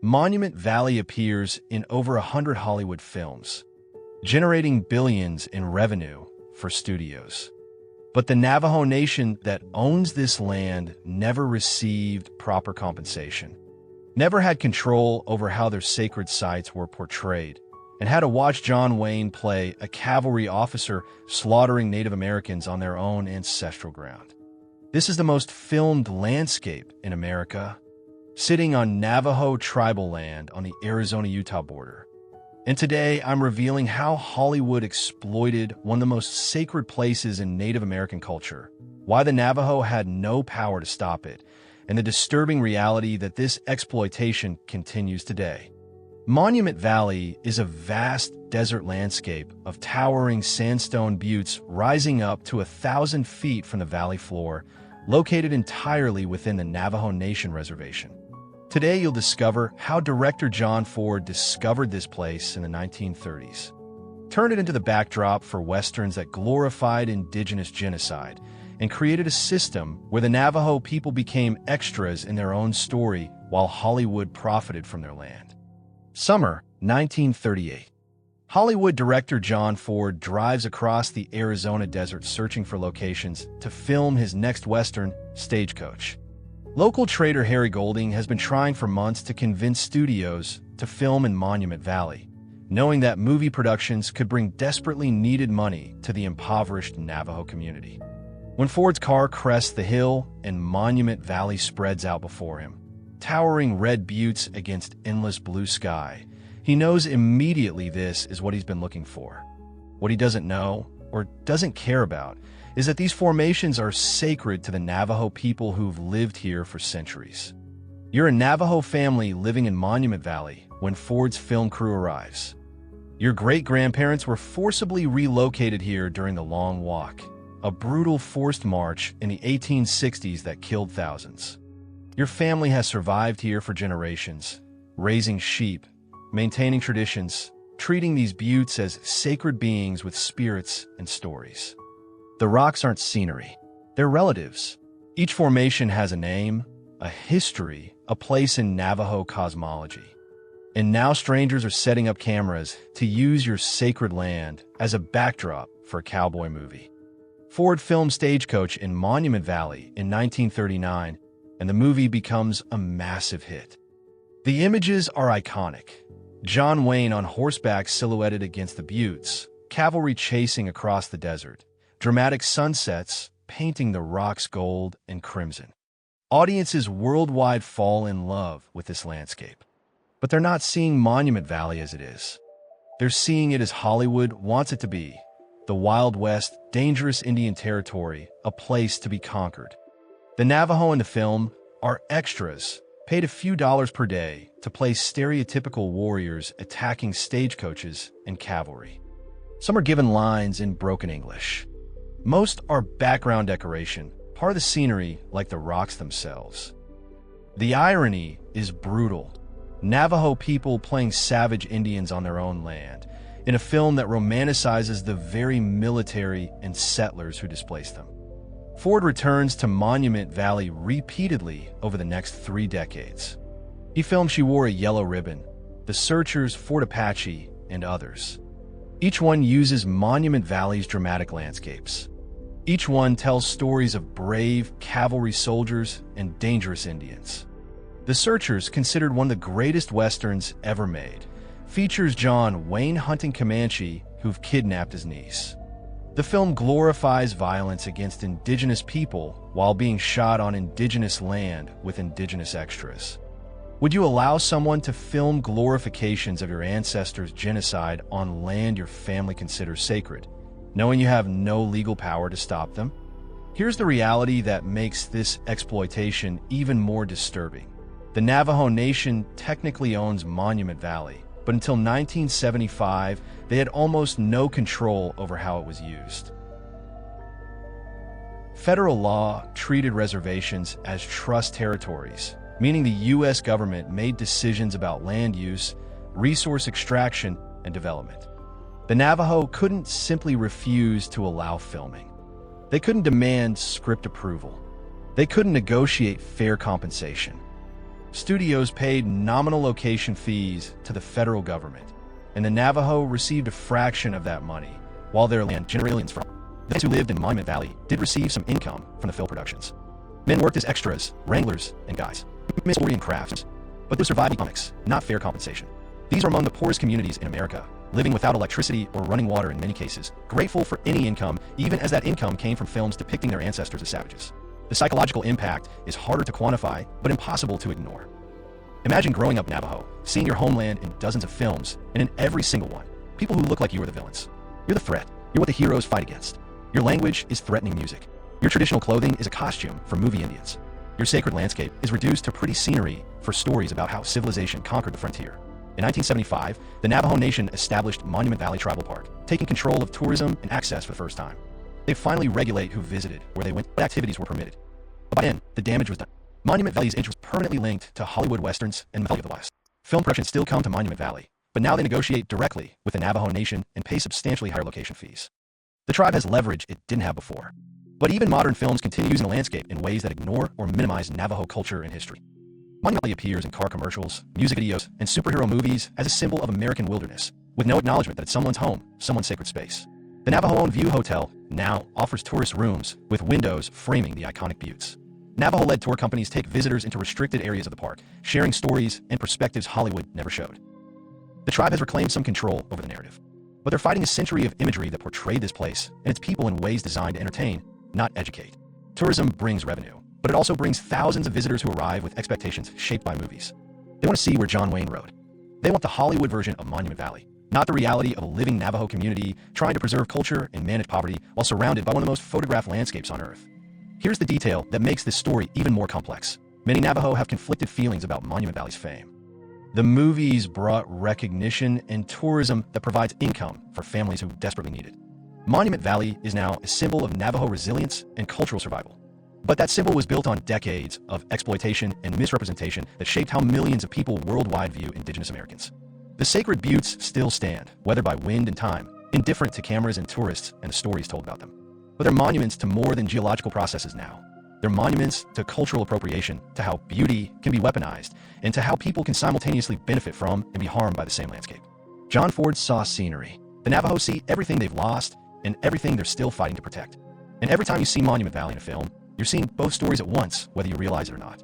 Monument Valley appears in over 100 Hollywood films, generating billions in revenue for studios. But the Navajo Nation that owns this land never received proper compensation, never had control over how their sacred sites were portrayed, and had to watch John Wayne play a cavalry officer slaughtering Native Americans on their own ancestral ground. This is the most filmed landscape in America, sitting on Navajo tribal land on the Arizona-Utah border. And today, I'm revealing how Hollywood exploited one of the most sacred places in Native American culture, why the Navajo had no power to stop it, and the disturbing reality that this exploitation continues today. Monument Valley is a vast desert landscape of towering sandstone buttes rising up to 1,000 feet from the valley floor, located entirely within the Navajo Nation reservation. Today, you'll discover how director John Ford discovered this place in the 1930s, turned it into the backdrop for westerns that glorified indigenous genocide, and created a system where the Navajo people became extras in their own story while Hollywood profited from their land. Summer 1938. Hollywood director John Ford drives across the Arizona desert searching for locations to film his next western, Stagecoach. Local trader Harry Golding has been trying for months to convince studios to film in Monument Valley, knowing that movie productions could bring desperately needed money to the impoverished Navajo community. When Ford's car crests the hill and Monument Valley spreads out before him, towering red buttes against endless blue sky, he knows immediately this is what he's been looking for. What he doesn't know, or doesn't care about, is that these formations are sacred to the Navajo people who've lived here for centuries. You're a Navajo family living in Monument Valley when Ford's film crew arrives. Your great-grandparents were forcibly relocated here during the Long Walk, a brutal forced march in the 1860s that killed thousands. Your family has survived here for generations, raising sheep, maintaining traditions, treating these buttes as sacred beings with spirits and stories. The rocks aren't scenery, they're relatives. Each formation has a name, a history, a place in Navajo cosmology. And now strangers are setting up cameras to use your sacred land as a backdrop for a cowboy movie. Ford filmed Stagecoach in Monument Valley in 1939, and the movie becomes a massive hit. The images are iconic. John Wayne on horseback silhouetted against the buttes, cavalry chasing across the desert, dramatic sunsets painting the rocks gold and crimson. Audiences worldwide fall in love with this landscape. But they're not seeing Monument Valley as it is. They're seeing it as Hollywood wants it to be, the Wild West, dangerous Indian territory, a place to be conquered. The Navajo in the film are extras, paid a few dollars per day to play stereotypical warriors attacking stagecoaches and cavalry. Some are given lines in broken English. Most are background decoration, part of the scenery like the rocks themselves. The irony is brutal. Navajo people playing savage Indians on their own land, in a film that romanticizes the very military and settlers who displaced them. Ford returns to Monument Valley repeatedly over the next 3 decades. He filmed She Wore a Yellow Ribbon, The Searchers, Fort Apache, and others. Each one uses Monument Valley's dramatic landscapes. Each one tells stories of brave cavalry soldiers and dangerous Indians. The Searchers, considered one of the greatest westerns ever made, features John Wayne hunting Comanche who've kidnapped his niece. The film glorifies violence against indigenous people while being shot on indigenous land with indigenous extras. Would you allow someone to film glorifications of your ancestors' genocide on land your family considers sacred, knowing you have no legal power to stop them? Here's the reality that makes this exploitation even more disturbing. The Navajo Nation technically owns Monument Valley, but until 1975, they had almost no control over how it was used. Federal law treated reservations as trust territories, meaning the U.S. government made decisions about land use, resource extraction, and development. The Navajo couldn't simply refuse to allow filming. They couldn't demand script approval. They couldn't negotiate fair compensation. Studios paid nominal location fees to the federal government, and the Navajo received a fraction of that money, while their land generated millions from. Those who lived in Monument Valley did receive some income from the film productions. Men worked as extras, wranglers, and guys. Historian crafts, but they survived economics, not fair compensation. These are among the poorest communities in America, living without electricity or running water in many cases, grateful for any income, even as that income came from films depicting their ancestors as savages. The psychological impact is harder to quantify, but impossible to ignore. Imagine growing up Navajo, seeing your homeland in dozens of films, and in every single one, people who look like you are the villains. You're the threat. You're what the heroes fight against. Your language is threatening music. Your traditional clothing is a costume for movie Indians. Your sacred landscape is reduced to pretty scenery for stories about how civilization conquered the frontier. In 1975, the Navajo Nation established Monument Valley Tribal Park, taking control of tourism and access for the first time. They finally regulate who visited, where they went, what activities were permitted. But by then, the damage was done. Monument Valley's image was permanently linked to Hollywood westerns and mythology of the West. Film productions still come to Monument Valley, but now they negotiate directly with the Navajo Nation and pay substantially higher location fees. The tribe has leverage it didn't have before. But even modern films continue using the landscape in ways that ignore or minimize Navajo culture and history. Monument Valley appears in car commercials, music videos, and superhero movies as a symbol of American wilderness, with no acknowledgement that it's someone's home, someone's sacred space. The Navajo-owned View Hotel now offers tourist rooms with windows framing the iconic buttes. Navajo-led tour companies take visitors into restricted areas of the park, sharing stories and perspectives Hollywood never showed. The tribe has reclaimed some control over the narrative, but they're fighting a century of imagery that portrayed this place and its people in ways designed to entertain, not educate. Tourism brings revenue, but it also brings thousands of visitors who arrive with expectations shaped by movies. They want to see where John Wayne rode. They want the Hollywood version of Monument Valley, not the reality of a living Navajo community trying to preserve culture and manage poverty while surrounded by one of the most photographed landscapes on Earth. Here's the detail that makes this story even more complex. Many Navajo have conflicted feelings about Monument Valley's fame. The movies brought recognition and tourism that provides income for families who desperately need it. Monument Valley is now a symbol of Navajo resilience and cultural survival. But that symbol was built on decades of exploitation and misrepresentation that shaped how millions of people worldwide view Indigenous Americans. The sacred buttes still stand, weathered by wind and time, indifferent to cameras and tourists and the stories told about them. But they're monuments to more than geological processes now. They're monuments to cultural appropriation, to how beauty can be weaponized, and to how people can simultaneously benefit from and be harmed by the same landscape. John Ford saw scenery. The Navajo see everything they've lost and everything they're still fighting to protect. And every time you see Monument Valley in a film, you're seeing both stories at once, whether you realize it or not.